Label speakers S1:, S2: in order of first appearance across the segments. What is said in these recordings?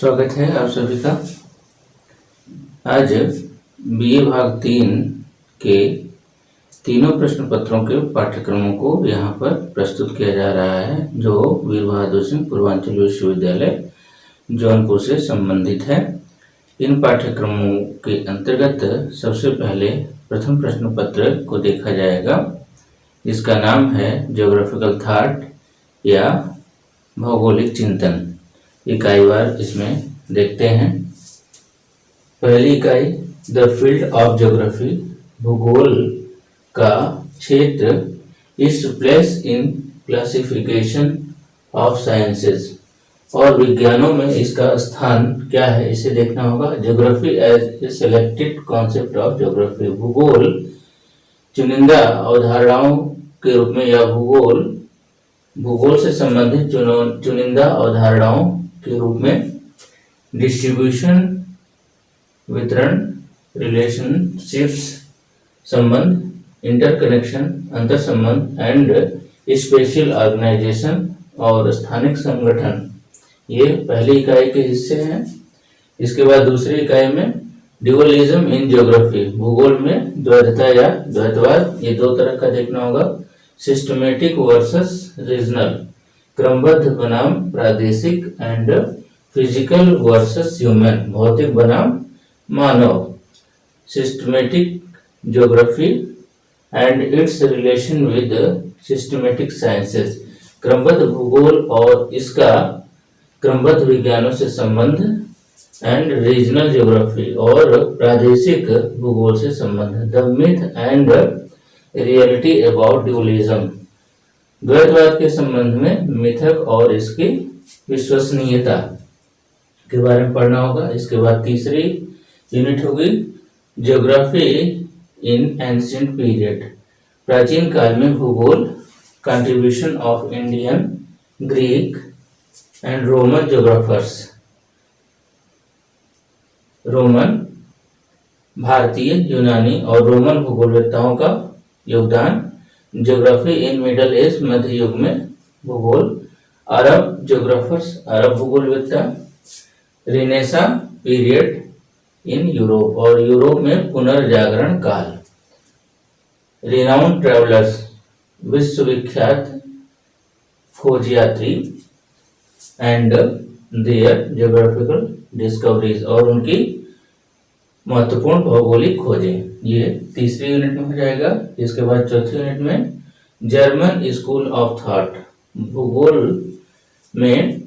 S1: स्वागत है आप सभी का। आज बीए भाग 3 के तीनों प्रश्न पत्रों के पाठ्यक्रमों को यहाँ पर प्रस्तुत किया जा रहा है, जो वीर बहादुर सिंह पूर्वांचल विश्वविद्यालय जौनपुर से संबंधित है। इन पाठ्यक्रमों के अंतर्गत सबसे पहले प्रथम प्रश्न पत्र को देखा जाएगा, जिसका नाम है ज्योग्राफिकल थॉट या भौगोलिक चिंतन। इकाईवार इसमें देखते हैं। पहली इकाई, द फील्ड ऑफ ज्योग्राफी, भूगोल का क्षेत्र, is place in classification of sciences, और विज्ञानों में इसका स्थान क्या है इसे देखना होगा। Geography as a selected concept of geography, भूगोल चुनिंदा अवधारणाओं के रूप में या भूगोल से संबंधित चुनिंदा अवधारणाओं के रूप में। डिस्ट्रीब्यूशन, वितरण, रिलेशनशिप्स संबंध, इंटरकनेक्शन अंतर संबंध, एंड स्पेशल ऑर्गेनाइजेशन और स्थानिक संगठन, ये पहली इकाई के हिस्से हैं। इसके बाद दूसरी इकाई में ड्यूअलिज्म इन ज्योग्राफी, भूगोल में द्वैतता या द्वैतवाद, ये दो तरह का देखना होगा। सिस्टमेटिक वर्सेस रीजनल, क्रमबद्ध बनाम प्रादेशिक, एंड फिजिकल वर्सेस ह्यूमन, भौतिक बनाम मानव। Systematic geography and its relation with systematic sciences, क्रमबद्ध भूगोल और इसका क्रमबद्ध विज्ञानों से संबंध। एंड रीजनल ज्योग्राफी, और प्रादेशिक भूगोल से संबंध। The myth and reality about dualism, द्वैतवाद के संबंध में मिथक और इसकी विश्वसनीयता के बारे में पढ़ना होगा। इसके बाद तीसरी यूनिट होगी ज्योग्राफी इन एंशिएंट पीरियड, प्राचीन काल में भूगोल, contribution of Indian, Greek and Roman geographers, Roman, भारतीय, यूनानी और रोमन भूगोलवेत्ताओं का योगदान। ज्योग्राफी इन मिडल एज, मध्य युग में भूगोल। अरब ज्योग्राफर्स, अरब भूगोलवेत्ता। रिनेसा पीरियड इन यूरोप, और यूरोप में पुनर्जागरण काल। रिनाउंड ट्रेवलर्स, विश्वविख्यात खोज यात्री, एंड देयर ज्योग्राफिकल डिस्कवरीज, और उनकी महत्वपूर्ण भौगोलिक खोजें, ये तीसरी यूनिट में हो जाएगा। इसके बाद चौथी यूनिट में जर्मन स्कूल ऑफ थॉट, भूगोल में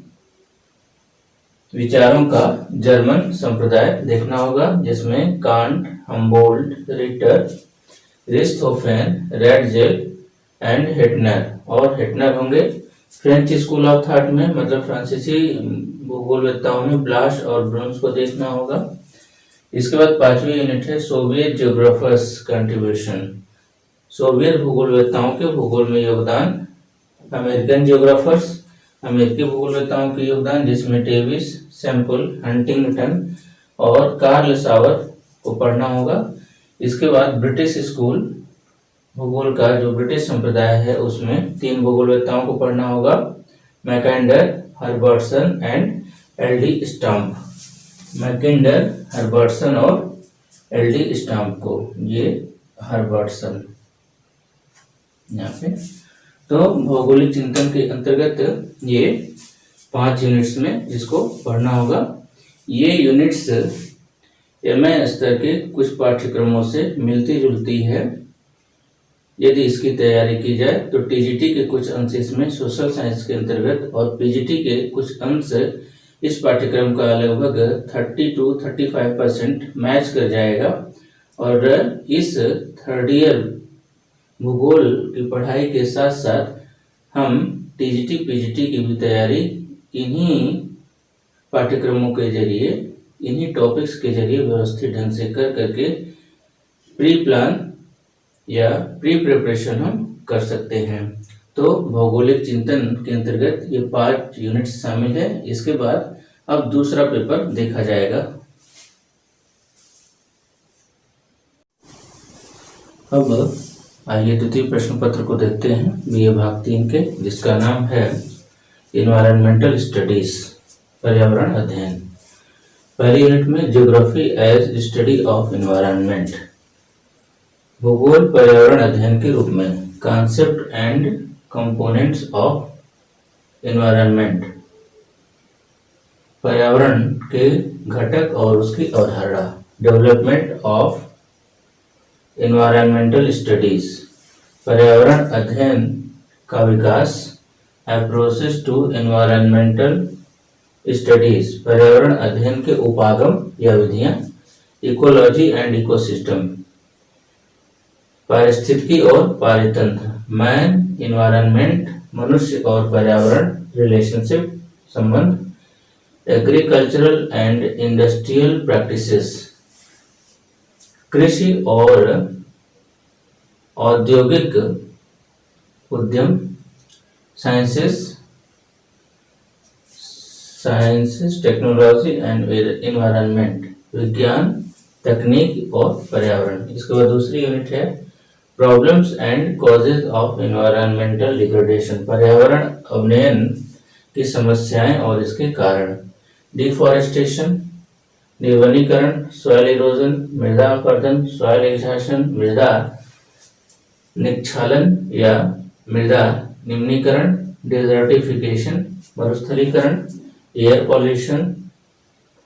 S1: विचारों का जर्मन संप्रदाय देखना होगा, जिसमें Kant, Humboldt, Ritter, Richthofen, Ratzel and Hettner, और हेटनर होंगे। फ्रेंच स्कूल ऑफ थॉट में, मतलब फ्रांसीसी भूगोलवेत्ताओं में, ब्लाश और ब्रून्स को देखना होगा। इसके बाद पांचवी यूनिट है सोवियत ज्योग्राफर्स कंट्रीब्यूशन, सोवियत भूगोलवेत्ताओं के भूगोल में योगदान। अमेरिकन ज्योग्राफर्स, अमेरिकी भूगोलवेत्ताओं के योगदान, जिसमें डेविस, सैंपल, हंटिंगटन और कार्ल सावर को पढ़ना होगा। इसके बाद ब्रिटिश स्कूल, भूगोल का जो ब्रिटिश संप्रदाय है उसमें तीन भूगोलवेत्ताओं को पढ़ना होगा, Mackinder, Herbertson and L D. Stamp. Mackinder, Herbertson और एल.डी. स्टाम्प को, ये हर्बर्टसन यहाँ पे। तो भौगोलिक चिंतन के अंतर्गत ये 5 यूनिट्स में इसको पढ़ना होगा। ये यूनिट्स एमए स्तर के कुछ पाठ्यक्रमों से मिलती जुलती है। यदि इसकी तैयारी की जाए तो टीजीटी के कुछ अंश इसमें सोशल साइंस के अंतर्गत, और पीजीटी के कुछ अंश इस पाठ्यक्रम का लगभग 30 to 35% मैच कर जाएगा। और इस थर्ड ईयर भूगोल की पढ़ाई के साथ साथ हम टीजीटी पीजीटी की भी तैयारी इन्हीं पाठ्यक्रमों के जरिए, इन्हीं टॉपिक्स के जरिए व्यवस्थित ढंग से करके प्री प्लान या प्री प्रिपरेशन हम कर सकते हैं। तो भौगोलिक चिंतन के अंतर्गत ये 5 यूनिट्स शामिल है। इसके बाद अब दूसरा पेपर देखा जाएगा। अब आइए द्वितीय प्रश्न पत्र को देखते हैं, बीए भाग 3 के, जिसका नाम है इन्वायरमेंटल स्टडीज, पर्यावरण अध्ययन। पहली यूनिट में geography as study of environment, भूगोल पर्यावरण अध्ययन के रूप में, concept and components of environment, पर्यावरण के घटक और उसकी अवधारणा, डेवलपमेंट ऑफ एनवायरमेंटल स्टडीज, पर्यावरण अध्ययन का विकास, अप्रोचेस टू एनवायरमेंटल स्टडीज, पर्यावरण अध्ययन के उपागम या विधियां, इकोलॉजी एंड इकोसिस्टम, पारिस्थितिकी और पारितंत्र, मैन एनवायरनमेंट, मनुष्य और पर्यावरण रिलेशनशिप संबंध, एग्रीकल्चरल एंड इंडस्ट्रियल प्रैक्टिसेस, कृषि और औद्योगिक उद्यम, साइंसेस टेक्नोलॉजी एंड एनवायरनमेंट, विज्ञान तकनीक और पर्यावरण। इसके बाद दूसरी यूनिट है problems and causes of environmental degradation, पर्यावरण अवनयन की समस्याएं और इसके कारण, डिफॉरेस्टेशन, निर्वनीकरण, सॉइल इरोजन, मृदा अपरदन, सॉइल एक्सहॉशन, मृदा निक्षालन या मृदा निम्नीकरण, डेजर्टिफिकेशन, मरुस्थलीकरण, एयर पॉल्यूशन,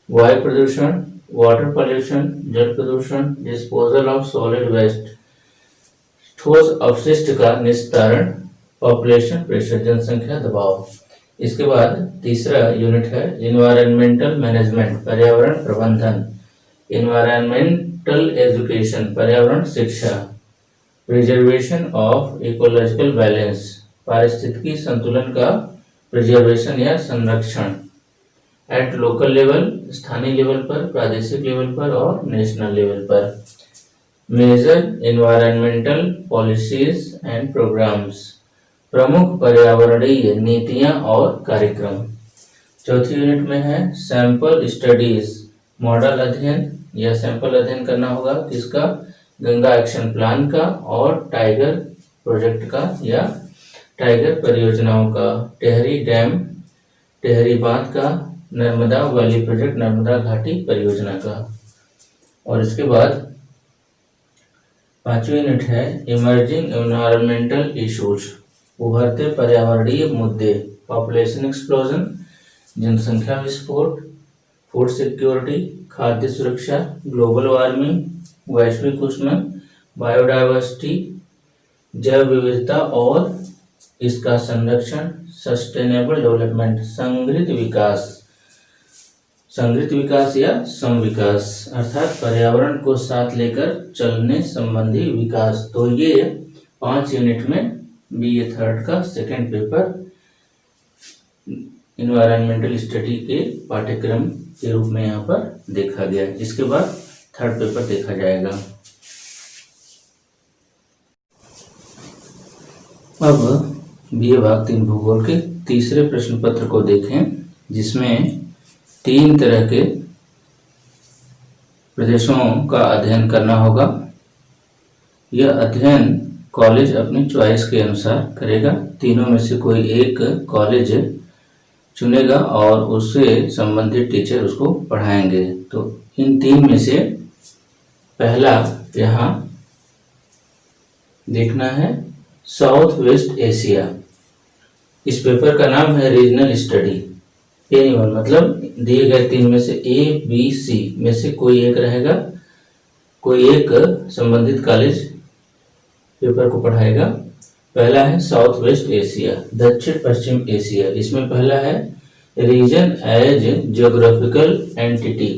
S1: वायु प्रदूषण, वाटर पॉल्यूशन, जल प्रदूषण, डिस्पोजल ऑफ सॉलिड वेस्ट, ठोस अपशिष्ट का निस्तारण, पॉपुलेशन प्रेशर, जनसंख्या दबाव। इसके बाद तीसरा यूनिट है एनवायरमेंटल मैनेजमेंट, पर्यावरण प्रबंधन, एनवायरमेंटल एजुकेशन, पर्यावरण शिक्षा, प्रिजर्वेशन ऑफ इकोलॉजिकल बैलेंस, पारिस्थितिकी संतुलन का प्रिजर्वेशन या संरक्षण, एट लोकल लेवल, स्थानीय लेवल पर, प्रादेशिक लेवल पर और नेशनल लेवल पर, major environmental policies and programmes, प्रमुख पर्यावरणीय नीतियां और कार्यक्रम। चौथी यूनिट में है सैंपल स्टडीज, मॉडल अध्ययन या सैंपल अध्ययन करना होगा किसका, गंगा एक्शन प्लान का और टाइगर प्रोजेक्ट का या टाइगर परियोजनाओं का, टेहरी डैम, टेहरी बांध का, नर्मदा वैली प्रोजेक्ट, नर्मदा घाटी परियोजना का। और इसके बाद पांचवी यूनिट है इमर्जिंग एनवायरमेंटल इश्यूज, उभरते पर्यावरणीय मुद्दे, पॉपुलेशन एक्सप्लोजन, जनसंख्या विस्फोट, फूड सिक्योरिटी, खाद्य सुरक्षा, ग्लोबल वार्मिंग, वैश्विक उष्णन, बायोडायवर्सिटी, जैव विविधता और इसका संरक्षण, सस्टेनेबल डेवलपमेंट, संगृत विकास या समविकास, अर्थात पर्यावरण को साथ लेकर चलने संबंधी विकास। तो ये 5 यूनिट में बीए थर्ड का सेकंड पेपर इन्वायरमेंटल स्टडी के पाठ्यक्रम के रूप में यहाँ पर देखा गया। इसके बाद थर्ड पेपर देखा जाएगा। अब बीए भाग 3 भूगोल के तीसरे प्रश्न पत्र को देखें, जिसमें 3 तरह के प्रदेशों का अध्ययन करना होगा। यह अध्ययन कॉलेज अपनी चॉइस के अनुसार करेगा। तीनों में से कोई एक कॉलेज चुनेगा और उससे संबंधित टीचर उसको पढ़ाएंगे। तो इन 3 में से पहला यहाँ देखना है साउथ वेस्ट एशिया। इस पेपर का नाम है रीजनल स्टडी। एनिमल मतलब दिए गए 3 में से ए बी सी में से कोई एक रहेगा, कोई एक संबंधित कॉलेज पेपर को पढ़ाएगा। पहला है साउथ वेस्ट एशिया, दक्षिण पश्चिम एशिया। इसमें पहला है रीजन एज जियोग्राफिकल एंटिटी,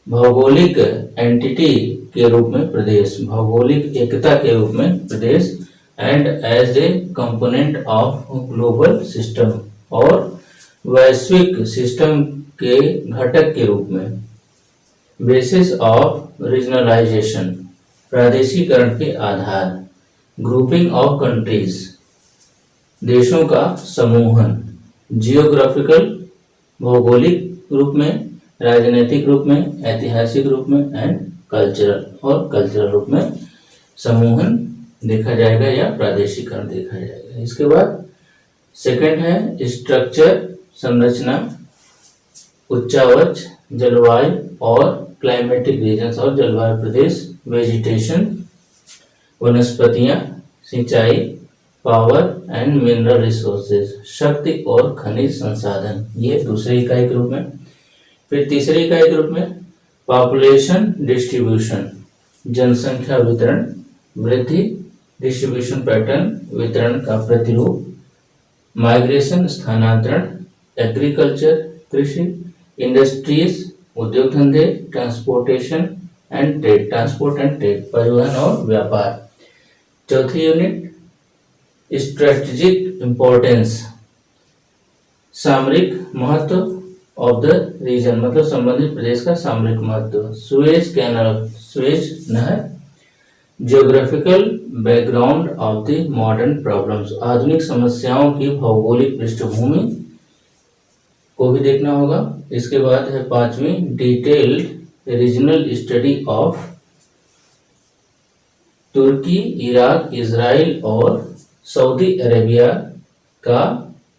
S1: भौगोलिक एंटिटी के रूप में प्रदेश, भौगोलिक एकता के रूप में प्रदेश, and as a component of global system, और वैश्विक सिस्टम के घटक के रूप में। बेसिस ऑफ रीजनलाइजेशन, प्रादेशिकरण के आधार। ग्रुपिंग ऑफ कंट्रीज, देशों का समूहन। जियोग्राफिकल, भौगोलिक रूप में, राजनीतिक रूप में, ऐतिहासिक रूप में, एंड कल्चरल, और कल्चरल रूप में समूहन देखा जाएगा या प्रादेशिकरण देखा जाएगा। इसके बाद सेकंड है स्ट्रक्चर, संरचना। उच्चावच जलवायु और क्लाइमेटिक रीजन्स और जलवायु प्रदेश, वेजिटेशन वनस्पतियां, सिंचाई, पावर एंड मिनरल रिसोर्सेज शक्ति और खनिज संसाधन, ये दूसरी इकाई के रूप में। फिर तीसरी इकाई के रूप में पॉपुलेशन डिस्ट्रीब्यूशन जनसंख्या वितरण, वृद्धि डिस्ट्रीब्यूशन पैटर्न वितरण का प्रतिरूप, माइग्रेशन स्थानांतरण, एग्रीकल्चर कृषि, इंडस्ट्रीज उद्योग धंधे, transportation and trade transport and trade परिवहन और व्यापार। चौथी यूनिट स्ट्रेटेजिक इंपॉर्टेंस सामरिक महत्व ऑफ द रीजन मतलब संबंधित प्रदेश का सामरिक महत्व, सुएज कैनाल सुएज नहर, geographical background of the modern problems आधुनिक समस्याओं की भौगोलिक पृष्ठभूमि को भी देखना होगा। इसके बाद है पांचवी detailed regional study of Turkey, Iraq, Israel और सऊदी अरेबिया का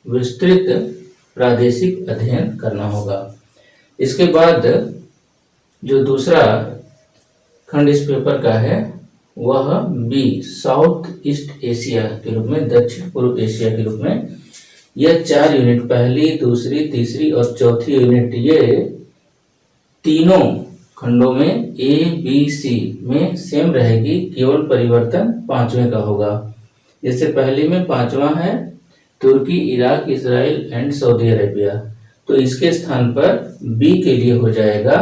S1: विस्तृत प्रादेशिक अध्ययन करना होगा। इसके बाद जो दूसरा खंड इस पेपर का है वह बी साउथ ईस्ट एशिया के रूप में, दक्षिण पूर्व एशिया के रूप में। यह 4 यूनिट पहली, दूसरी, तीसरी और चौथी यूनिट ये तीनों खंडों में ए बी सी में सेम रहेगी, केवल परिवर्तन पांचवें का होगा। जैसे पहली में पांचवा है तुर्की, Iraq, Israel and Saudi Arabia, तो इसके स्थान पर बी के लिए हो जाएगा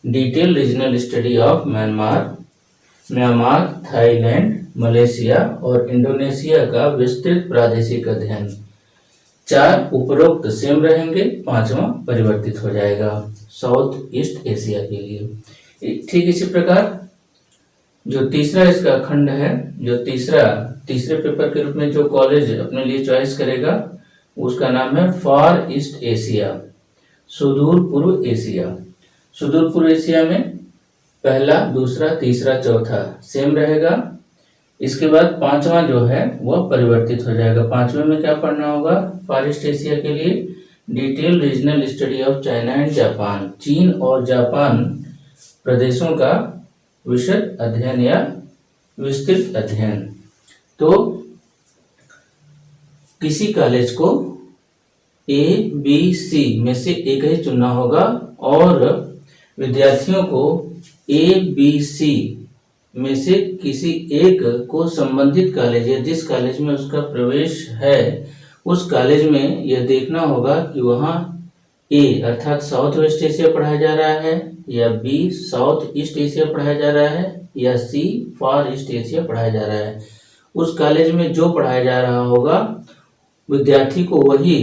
S1: detail regional study of Myanmar, Thailand, Malaysia और इंडोनेशिया का विस्तृत प्रादेशिक अध्ययन। 4 उपरोक्त सेम रहेंगे, पांचवा परिवर्तित हो जाएगा साउथ ईस्ट एशिया के लिए। ठीक इसी प्रकार जो तीसरा इसका खंड है, जो तीसरे पेपर के रूप में जो कॉलेज अपने लिए चॉइस करेगा उसका नाम है फार ईस्ट एशिया, सुदूर पूर्व एशिया। सुदूर पूर्व एशिया में पहला, दूसरा, तीसरा, चौथा सेम रहेगा। इसके बाद पांचवा जो है वह परिवर्तित हो जाएगा। पांचवें में क्या पढ़ना होगा फार ईस्ट एशिया के लिए detail regional study of China and Japan, चीन और जापान प्रदेशों का विशद अध्ययन या विस्तृत अध्ययन। तो किसी कॉलेज को ए बी सी में से एक ही चुनना होगा और विद्यार्थियों को ए बी सी में से किसी एक को संबंधित कॉलेज या जिस कॉलेज में उसका प्रवेश है उस कॉलेज में यह देखना होगा कि वहाँ ए अर्थात साउथ वेस्ट एशिया पढ़ाया जा रहा है या बी साउथ ईस्ट एशिया पढ़ाया जा रहा है या सी फार ईस्ट एशिया पढ़ाया जा रहा है। उस कॉलेज में जो पढ़ाया जा रहा होगा विद्यार्थी को वही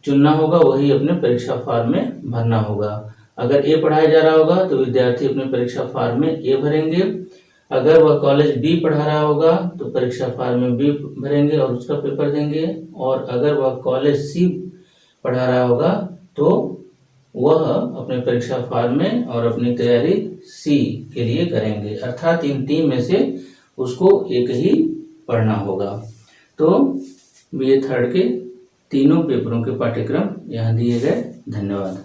S1: चुनना होगा, वही अपने परीक्षा फॉर्म में भरना होगा। अगर ए पढ़ाया जा रहा होगा तो विद्यार्थी अपने परीक्षा फॉर्म में ए भरेंगे, अगर वह कॉलेज बी पढ़ा रहा होगा तो परीक्षा फॉर्म में बी भरेंगे और उसका पेपर देंगे, और अगर वह कॉलेज सी पढ़ा रहा होगा तो वह अपने परीक्षा फॉर्म में और अपनी तैयारी सी के लिए करेंगे, अर्थात इन 3 में से उसको एक ही पढ़ना होगा। तो BA 3rd के तीनों पेपरों के पाठ्यक्रम यहाँ दिए गए। धन्यवाद।